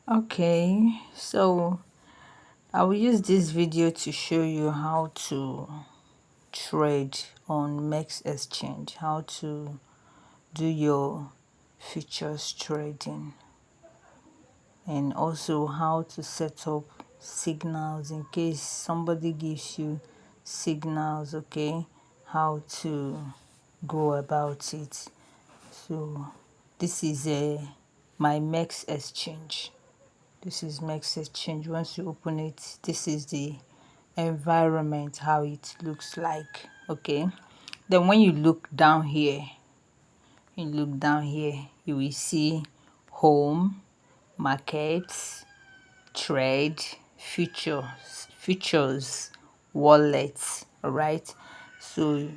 Okay, so I will use this video to show you how to trade on Mex Exchange, how to do your futures trading, and also how to set up signals in case somebody gives you signals. Okay, how to go about it. So this is my Mex Exchange. This is Mex Exchange. Once you open it, this is the environment, how it looks like. Okay, then when you look down here, you will see home, markets, trade, futures, wallets. All right, so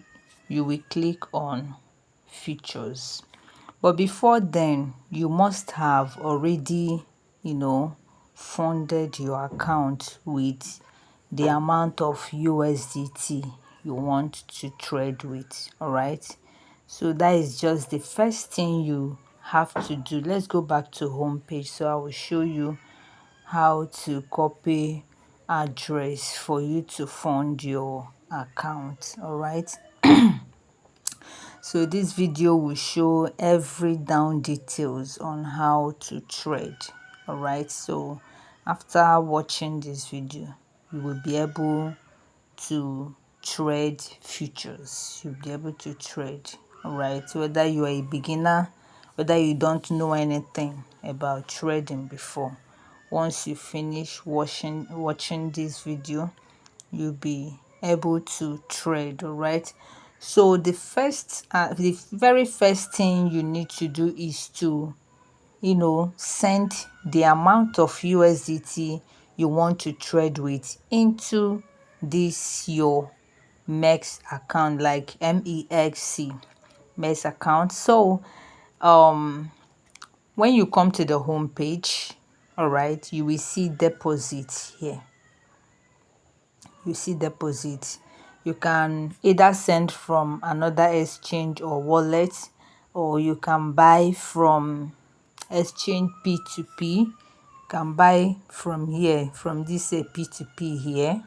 you will click on futures. But before then, you must have already, funded your account with the amount of USDT you want to trade with. All right. So that is just the first thing you have to do. Let's go back to home page. So I will show you how to copy address for you to fund your account. All right. So this video will show every down details on how to trade. All right, so after watching this video, you will be able to trade futures. You'll be able to trade. All right, whether you are a beginner, whether you don't know anything about trading before, once you finish watching this video, you'll be able to trade. All right, so the very first thing you need to do is to send the amount of USDT you want to trade with into this your MEX account, like MEXC MEX account. So when you come to the home page, all right, you will see deposit here. You see deposit. You can either send from another exchange or wallet, or you can buy from exchange P2P. You can buy from here, from this P2P here,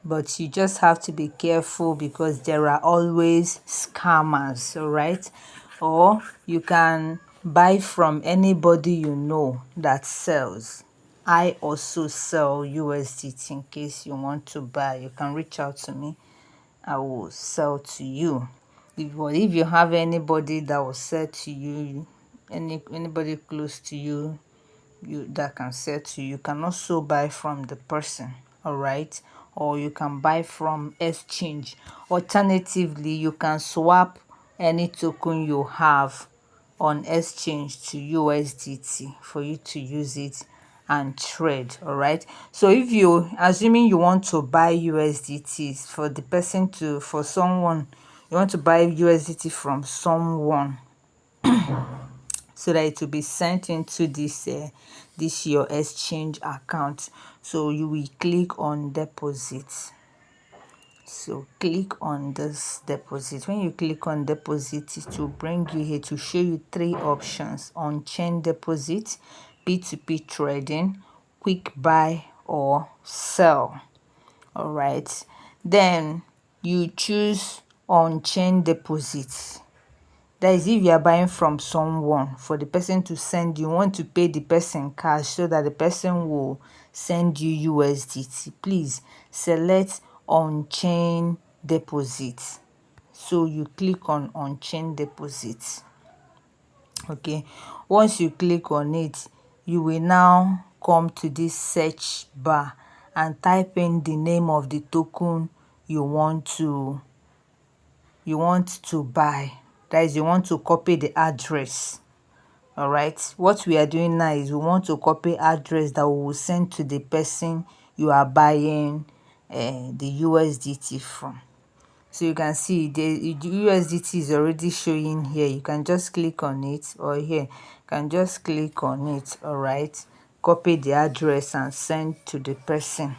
but you just have to be careful because there are always scammers. All right, or you can buy from anybody you know that sells. I also sell USDT. In case you want to buy, you can reach out to me. I will sell to you. If you have anybody that will sell to you, anybody close to you, that can sell to you, you can also buy from the person. All right, or you can buy from exchange. Alternatively, you can swap any token you have on exchange to USDT for you to use it and trade. All right, so if you assuming you want to buy USDTs for the person to for someone, you want to buy USDT from someone so that it will be sent into this your exchange account. So you will click on deposit. So click on this deposit. When you click on deposit, it will bring you here to show you three options: on chain deposit, P2P trading, quick buy, or sell. All right, then you choose on chain deposit. That is, if you are buying from someone, for the person to send, you want to pay the person cash so that the person will send you USDT. Please select on chain deposit. So you click on chain deposit. Okay, once you click on it, you will now come to this search bar and type in the name of the token you want to buy. That is, you want to copy the address. All right, what we are doing now is we want to copy address that we will send to the person you are buying the USDT from. So you can see the USDT is already showing here. You can just click on it, or here you can just click on it. All right, copy the address and send to the person.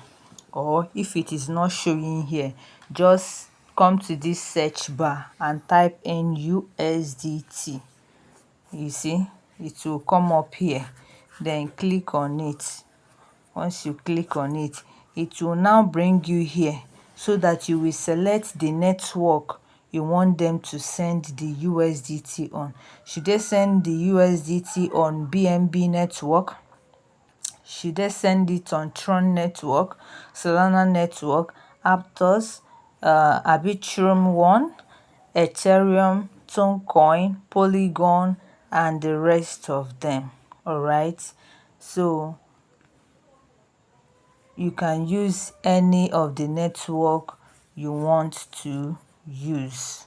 Or if it is not showing here, just come to this search bar and type in USDT. You see, it will come up here. then click on it. Once you click on it, it will now bring you here, so that you will select the network you want them to send the USDT on. Should they send the USDT on BNB network? Should they send it on Tron network, Solana network, Aptos, Arbitrum One, Ethereum, Toncoin, Polygon, and the rest of them? All right, so you can use any of the network you want to use.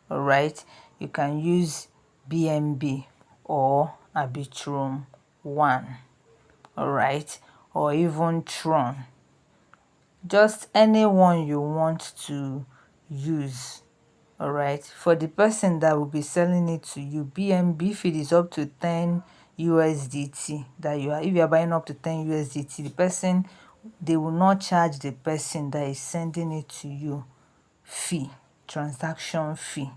All right, you can use BNB or Arbitrum One. All right, or even Tron, just anyone you want to use. All right, for the person that will be selling it to you, BNB, if it is up to 10 USDT that you are, if you are buying up to 10 USDT, the person, they will not charge the person that is sending it to you fee, transaction fee.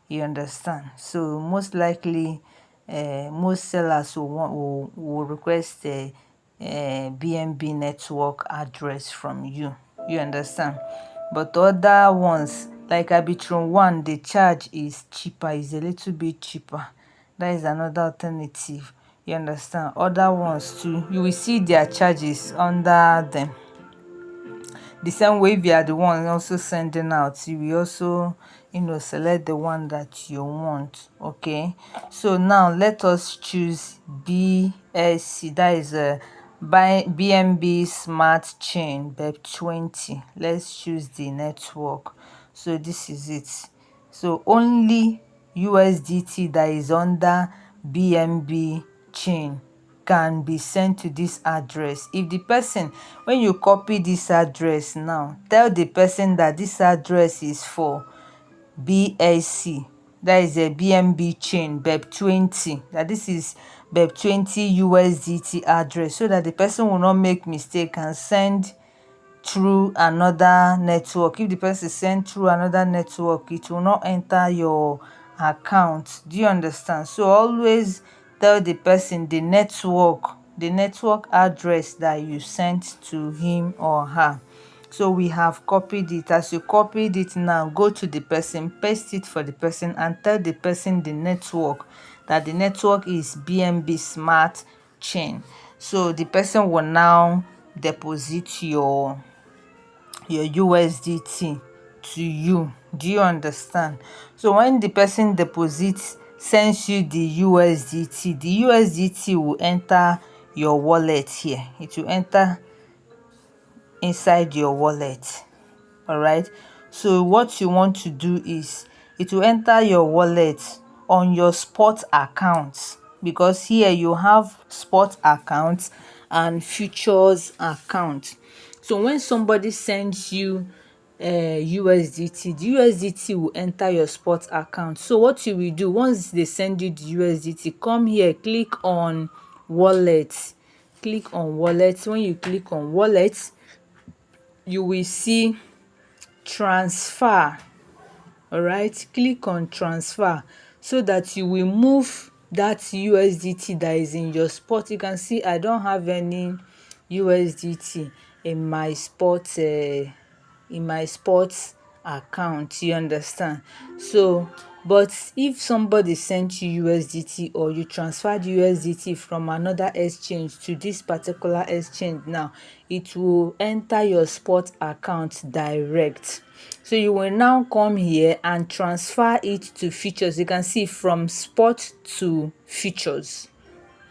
You understand? So most likely most sellers will request a BNB network address from you. You understand? But other ones like Arbitrum One, the charge is cheaper, is a little bit cheaper. That is another alternative. You understand? Other ones too, you will see their charges under them. The same way, if you are the one also sending out, you will also, select the one that you want. Okay, so now let us choose BSC, that is a BNB Smart Chain BEP20. Let's choose the network. So this is it. So only USDT that is under BNB chain can be sent to this address. If the person, when you copy this address now, tell the person that this address is for BSC, that is a BNB chain BEP20, that this is BEP20 USDT address, so that the person will not make mistake and send through another network. If the person send through another network, it will not enter your account. Do you understand? So always tell the person the network address that you sent to him or her. So we have copied it. As you copied it, now go to the person, paste it for the person, and tell the person the network, that the network is BNB Smart Chain. So the person will now deposit your USDT to you. Do you understand? So when the person deposits, sends you the USDT will enter your wallet here. It will enter inside your wallet. All right, so what you want to do is, it will enter your wallet on your spot account, because here you have spot account and futures account. So when somebody sends you USDT, the USDT will enter your spot account. So what you will do, once they send you the USDT, come here, click on wallet. Click on wallet. When you click on wallet, you will see transfer. All right, click on transfer, so that you will move that USDT that is in your spot. You can see I don't have any USDT in my spot account. You understand? So but if somebody sent you USDT, or you transferred USDT from another exchange to this particular exchange, now it will enter your spot account direct. So you will now come here and transfer it to futures. You can see from spot to futures,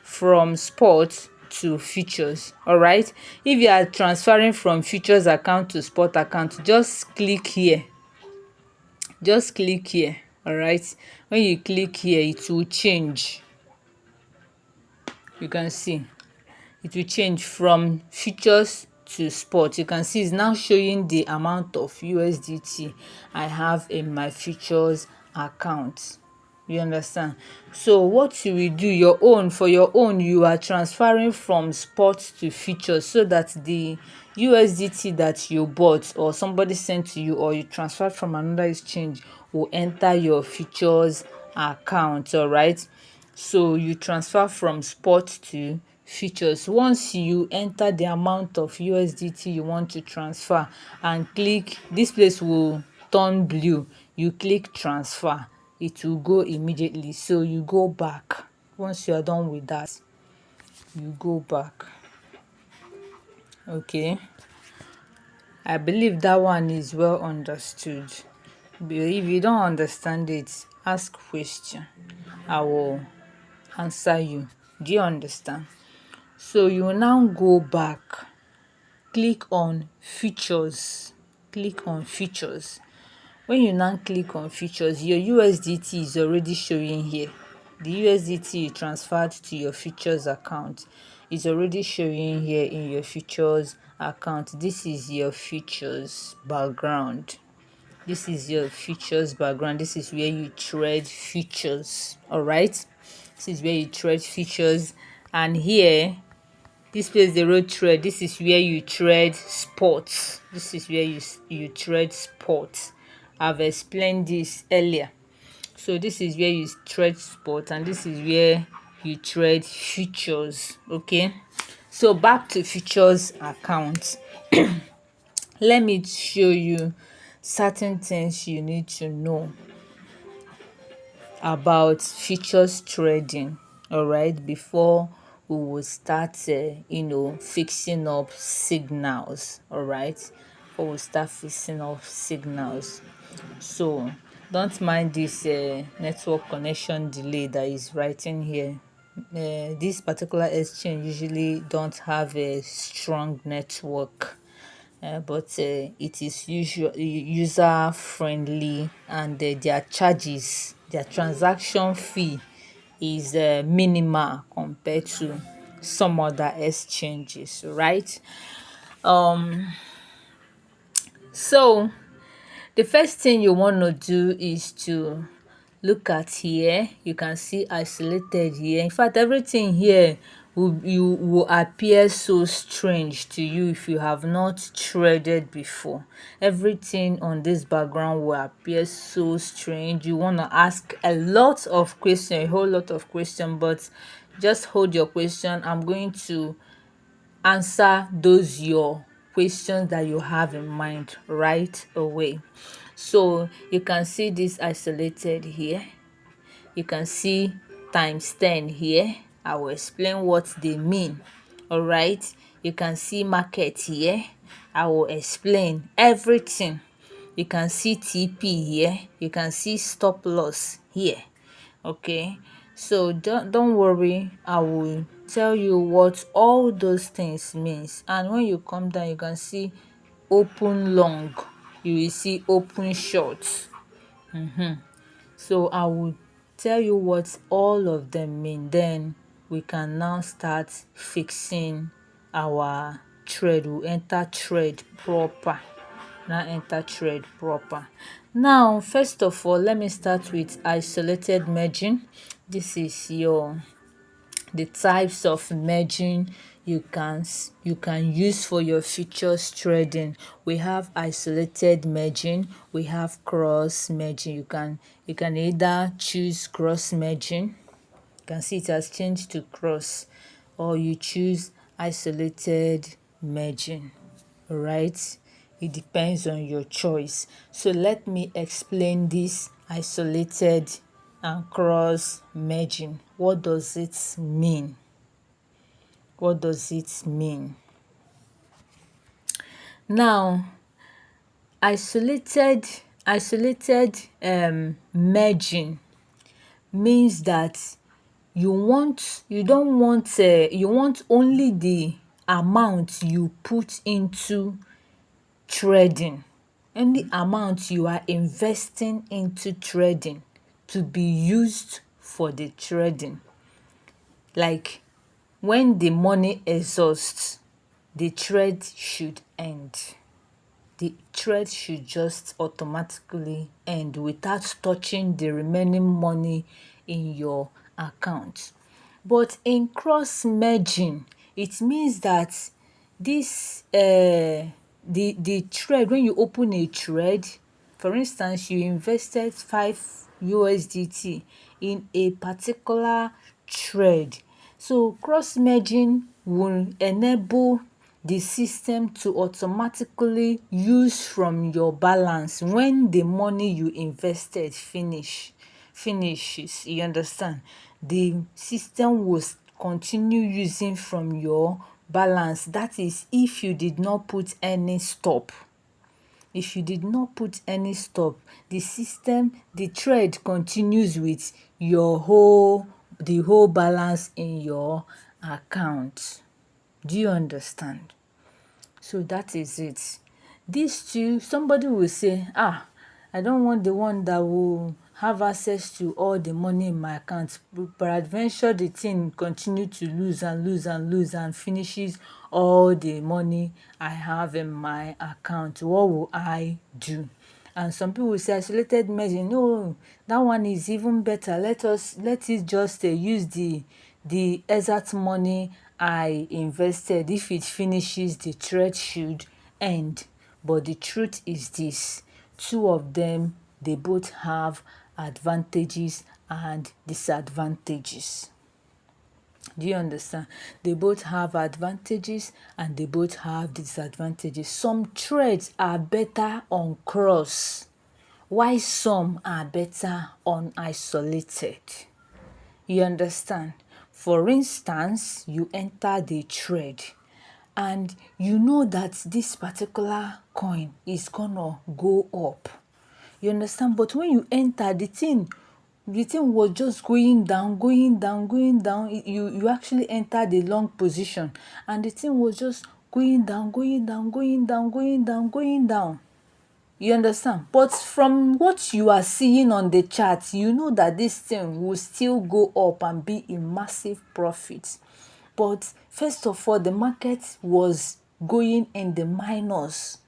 from spot to futures. All right, if you are transferring from futures account to spot account, just click here. All right, when you click here, it will change. You can see it will change from futures to spot. You can see it's now showing the amount of USDT I have in my futures account. You understand? So what you will do, for your own, you are transferring from spot to futures, so that the USDT that you bought, or somebody sent to you, or you transferred from another exchange, will enter your futures account. All right, so you transfer from spot to futures. Once you enter the amount of USDT you want to transfer and click, this place will turn blue. You click transfer, it will go immediately. So you go back. Once you are done with that, you go back. Okay, I believe that one is well understood. But if you don't understand it, ask question, I will answer you. Do you understand? So you will now go back, click on features, click on features. When you now click on features, your USDT is already showing here. The USDT you transferred to your features account is already showing here in your features account. This is your features background. This is your features background. This is where you trade features. All right, this is where you trade features. And here, this place the road trade, this is where you trade sports. This is where you trade sports. I've explained this earlier. So this is where you trade sports, and this is where you trade futures. Okay, so back to futures account. Let me show you certain things you need to know about futures trading, all right, before we will start fixing up signals. All right, before we start fixing up signals. So don't mind this network connection delay that is writing here. This particular exchange usually don't have a strong network, but it is user friendly, and their transaction fee is minimal compared to some other exchanges, right? So the first thing you want to do is to look at here. You can see isolated here. In fact, everything here will appear so strange to you if you have not traded before. Everything on this background will appear so strange. You want to ask a lot of questions, a whole lot of questions, but just hold your question. I'm going to answer those your questions that you have in mind right away. So you can see this isolated here. You can see times 10 here. I will explain what they mean. All right, you can see market here. I will explain everything. You can see TP here. You can see stop loss here. Okay, so don't worry, I will tell you what all those things means. And when you come down, you can see open long, you will see open short. So I will tell you what all of them mean, then we can now start fixing our trade. We'll enter trade proper. Now first of all, let me start with isolated merging. This is the types of merging you can use for your futures trading. We have isolated merging, we have cross merging. You can either choose cross merging. You can see it has changed to cross, or you choose isolated merging. All right, it depends on your choice. So let me explain this isolated and cross merging. What does it mean? What does it mean? Now, isolated merging means that you want only the amount you put into trading, any amount you are investing into trading, to be used for the trading. Like when the money exhausts, the trade should end. The trade should just automatically end without touching the remaining money in your account. But in cross merging, it means that this the trade, when you open a trade, for instance, you invested 5 USDT in a particular trade. So cross merging will enable the system to automatically use from your balance when the money you invested finishes. You understand? The system will continue using from your balance. That is if you did not put any stop. If you did not put any stop, the system, the trade continues with the whole balance in your account. Do you understand? So that is it. These two, somebody will say, I don't want the one that will have access to all the money in my account. Peradventure, the thing continue to lose and lose and lose and finishes all the money I have in my account. What will I do? And some people will say isolated measure. No, that one is even better. Let it just use the exact money I invested. If it finishes, the trade should end. But the truth is this: two of them, they both have advantages and disadvantages. Do you understand? They both have advantages and they both have disadvantages. Some trades are better on cross, while some are better on isolated. You understand? For instance, you enter the trade and you know that this particular coin is gonna go up. You understand? But when you enter, the thing was just going down, going down, going down. You actually entered the long position and the thing was just going down, going down, going down, going down, going down. You understand? But from what you are seeing on the chart, you know that this thing will still go up and be in massive profit. But first of all, the market was going in the minus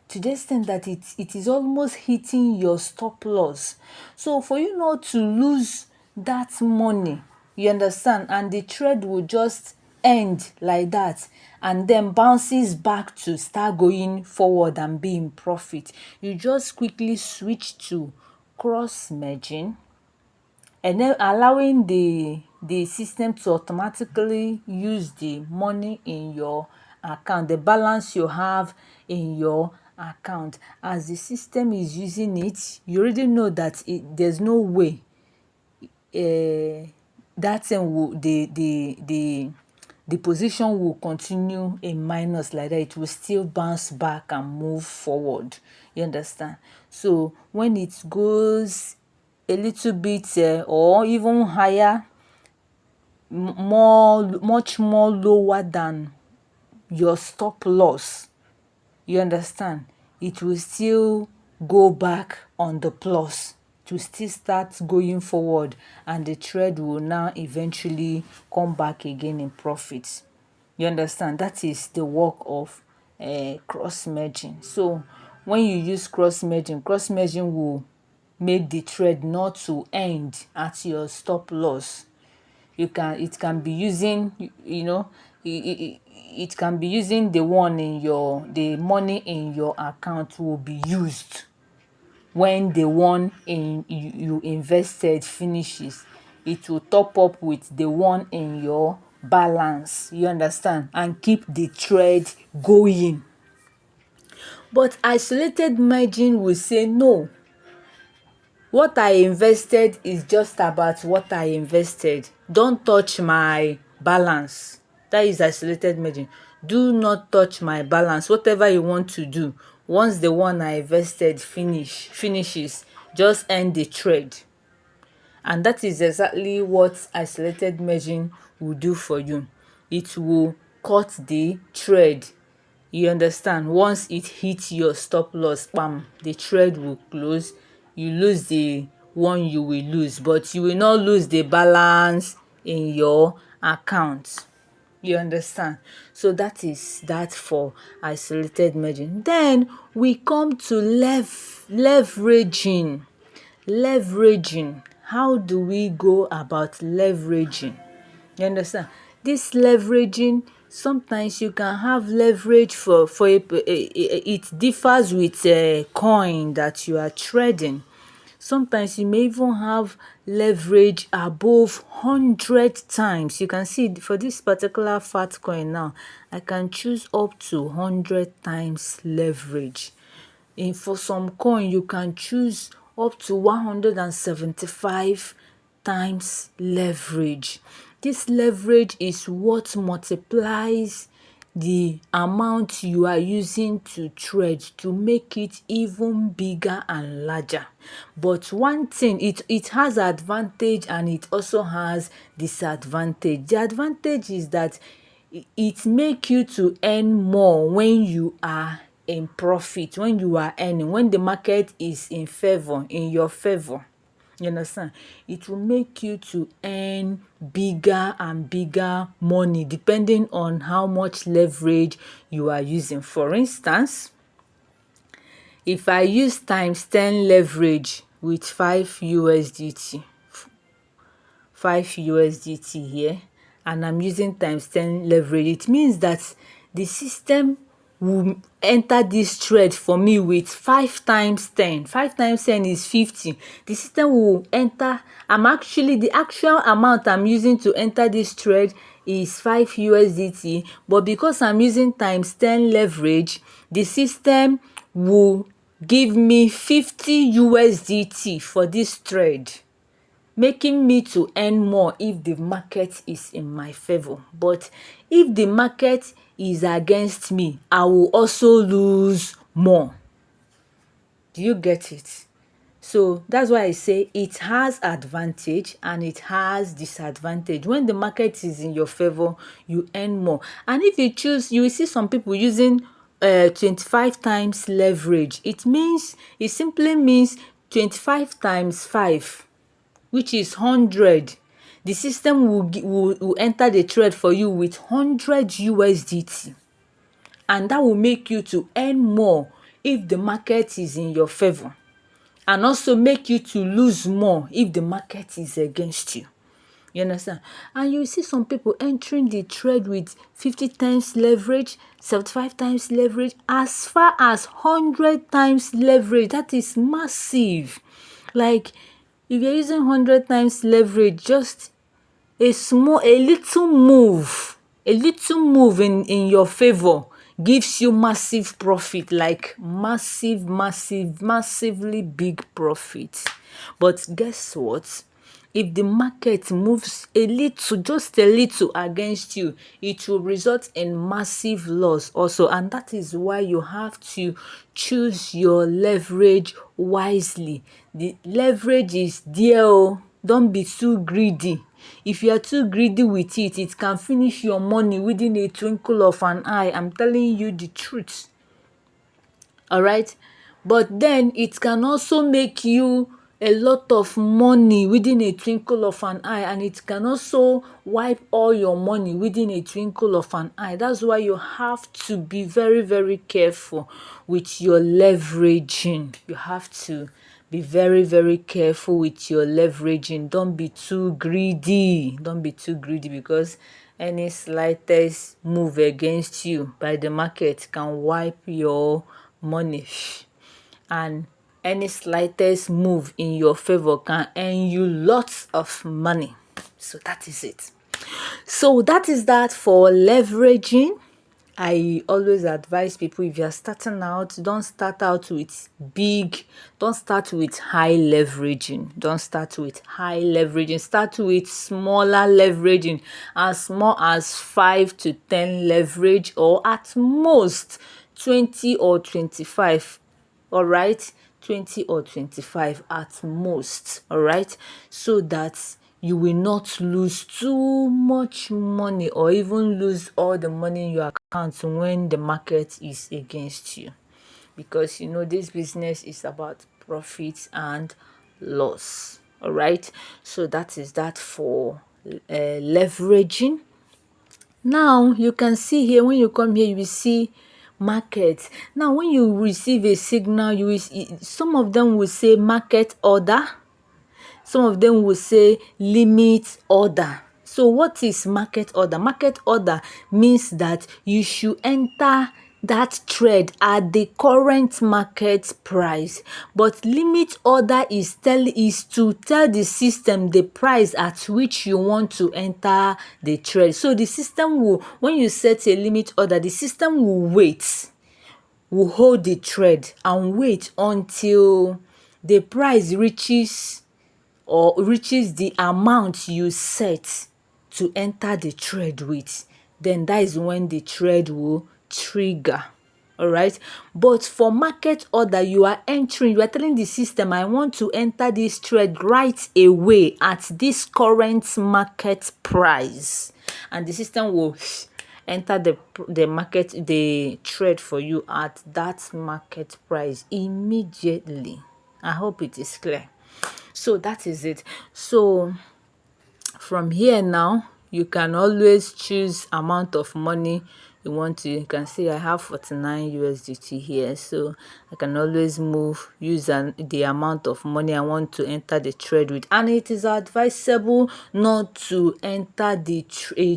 to the extent that it is almost hitting your stop loss. So for you not to lose that money, you understand, and the trade will just end like that and then bounces back to start going forward and be in profit, you just quickly switch to cross merging and then allowing the system to automatically use the money in your account, the balance you have in your account. As the system is using it, you already know that there's no way that thing will the position will continue in minus like that. It will still bounce back and move forward. You understand? So when it goes a little bit or even higher, much more lower than your stop loss, you understand, it will still go back on the plus to still start going forward and the trade will now eventually come back again in profits. You understand? That is the work of cross merging. So when you use cross merging will make the trade not to end at your stop loss. It can be using, it can be using the money in your account will be used when the one you invested finishes. It will top up with the one in your balance. You understand? And keep the trade going. But isolated margin will say no. What I invested is just about what I invested. Don't touch my balance. That is isolated margin. Do not touch my balance. Whatever you want to do, once the one I invested finishes, just end the trade. And that is exactly what isolated margin will do for you. It will cut the trade. You understand? Once it hits your stop loss, bam, the trade will close. You lose the one you will lose, but you will not lose the balance in your account. You understand? So that is that for isolated margin. Then we come to leveraging. Leveraging. How do we go about leveraging? You understand? This leveraging, sometimes you can have leverage for it differs with a coin that you are trading. Sometimes you may even have leverage above 100 times. You can see for this particular fat coin now, I can choose up to 100 times leverage. And for some coin, you can choose up to 175 times leverage. This leverage is what multiplies the amount you are using to trade to make it even bigger and larger. But one thing, it has advantage and it also has disadvantage. The advantage is that it make you to earn more when you are in profit, when you are earning, when the market is in your favor. You understand? It will make you to earn bigger and bigger money depending on how much leverage you are using. For instance, if I use times 10 leverage with 5 USDT, 5 USDT here, and I'm using times 10 leverage, it means that the system will enter this trade for me with 5 times 10. 5 times 10 is 50. The system will enter, the actual amount I'm using to enter this trade is 5 USDT, but because I'm using times 10 leverage, the system will give me 50 USDT for this trade, making me to earn more if the market is in my favor. But if the market is against me, I will also lose more. Do you get it? So that's why I say it has advantage and it has disadvantage. When the market is in your favor, you earn more. And if you choose, you will see some people using 25 times leverage. It simply means 25 times 5, which is 100. The system will enter the trade for you with 100 USDT, and that will make you to earn more if the market is in your favor, and also make you to lose more if the market is against you. You understand? And you see some people entering the trade with 50 times leverage, 75 times leverage, as far as 100 times leverage. That is massive. Like, if you're using 100 times leverage, just a little move in your favor gives you massive profit, like massively big profit. But guess what? If the market moves just a little against you, it will result in massive loss also. And that is why you have to choose your leverage wisely. The leverage is there. Don't be too greedy. If you are too greedy with it, it can finish your money within a twinkle of an eye. I'm telling you the truth. All right? But then it can also make you a lot of money within a twinkle of an eye, and it can also wipe all your money within a twinkle of an eye. That's why you have to be very, very careful with your leveraging. You have to be very, very careful with your leveraging. Don't be too greedy. Don't be too greedy, because any slightest move against you by the market can wipe your money, and any slightest move in your favor can earn you lots of money. So that is it. So that is that for leveraging. I always advise people, if you're starting out, don't start out with don't start with high leveraging. Don't start with high leveraging. Start with smaller leveraging, as small as 5 to 10 leverage, or at most 20 or 25. All right, 20 or 25 at most. All right, so that you will not lose too much money, or even lose all the money in your account when the market is against you, because this business is about profits and loss. All right, so that is that for leveraging. Now you can see here, when you come here, you will see market. Now when you receive a signal, you will some of them will say market order, some of them will say limit order. So what is market order? Market order means that you should enter that trade at the current market price. But limit order is to tell the system the price at which you want to enter the trade. So the system will, when you set a limit order, the system will hold the trade and wait until the price reaches the amount you set to enter the trade with. Then that is when the trade will trigger. All right. But for market order, you are telling the system, I want to enter this trade right away at this current market price, and the system will enter the trade for you at that market price immediately. I hope it is clear. So that is it. So from here now, you can always choose amount of money you want to. You can see I have 49 USDT here, so I can always use the amount of money I want to enter the trade with. And it is advisable not to enter a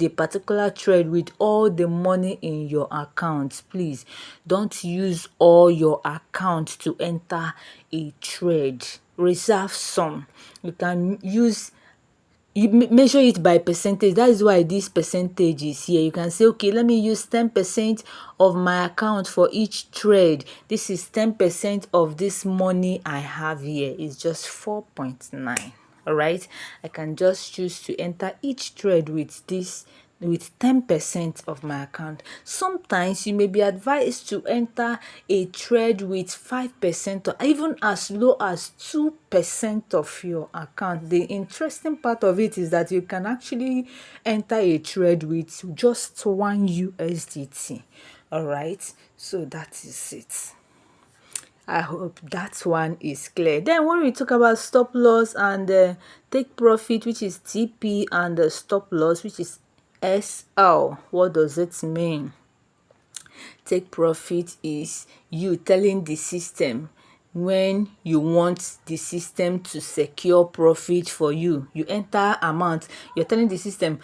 particular trade with all the money in your account. Please don't use all your account to enter a trade. Reserve some. You can use, you measure it by percentage. That is why this percentage is here. You can say, okay, let me use 10% of my account for each trade. This is 10% of this money I have here. It's just 4.9. All right, I can just choose to enter each trade with 10% of my account. Sometimes you may be advised to enter a trade with 5% or even as low as 2% of your account. The interesting part of it is that you can actually enter a trade with just 1 USDT. All right, so that is it. I hope that one is clear. Then when we talk about stop loss and take profit, which is TP, and stop loss, which is SL, what does it mean? Take profit is you telling the system when you want the system to secure profit for you. You enter amount, you're telling the system,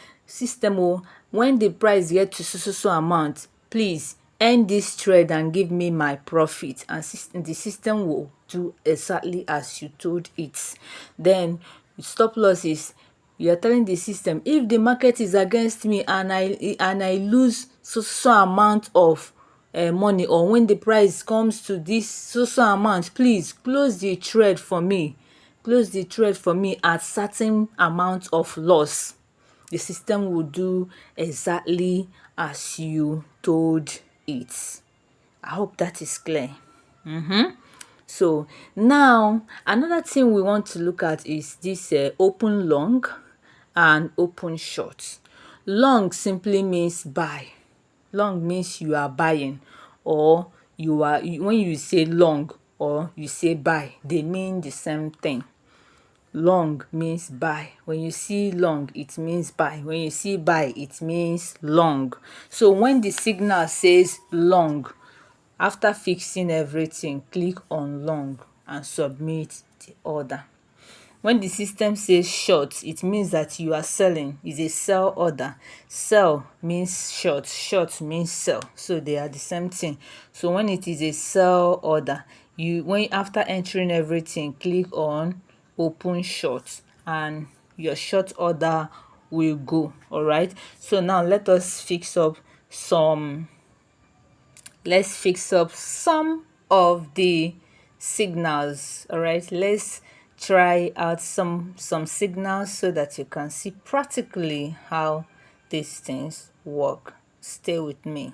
when the price get to so amount, please end this trade and give me my profit, and the system will do exactly as you told it. Then stop loss is you are telling the system, if the market is against me and I lose so amount of money, or when the price comes to this so amount, please close the trade for me at certain amount of loss. The system will do exactly as you told it. I hope that is clear. So now another thing we want to look at is this open long and open short. Long simply means buy. Long means you are buying, or when you say long or you say buy, they mean the same thing. Long means buy. When you see long, it means buy. When you see buy, it means long. So when the signal says long, after fixing everything, click on long and submit the order. When the system says short, it means that you are selling. It's a sell order. Sell means short, short means sell. So they are the same thing. So when it is a sell order, after entering everything, click on open short and your short order will go. All right. So now let us fix up some of the signals. All right, let's try out some signals so that you can see practically how these things work. Stay with me.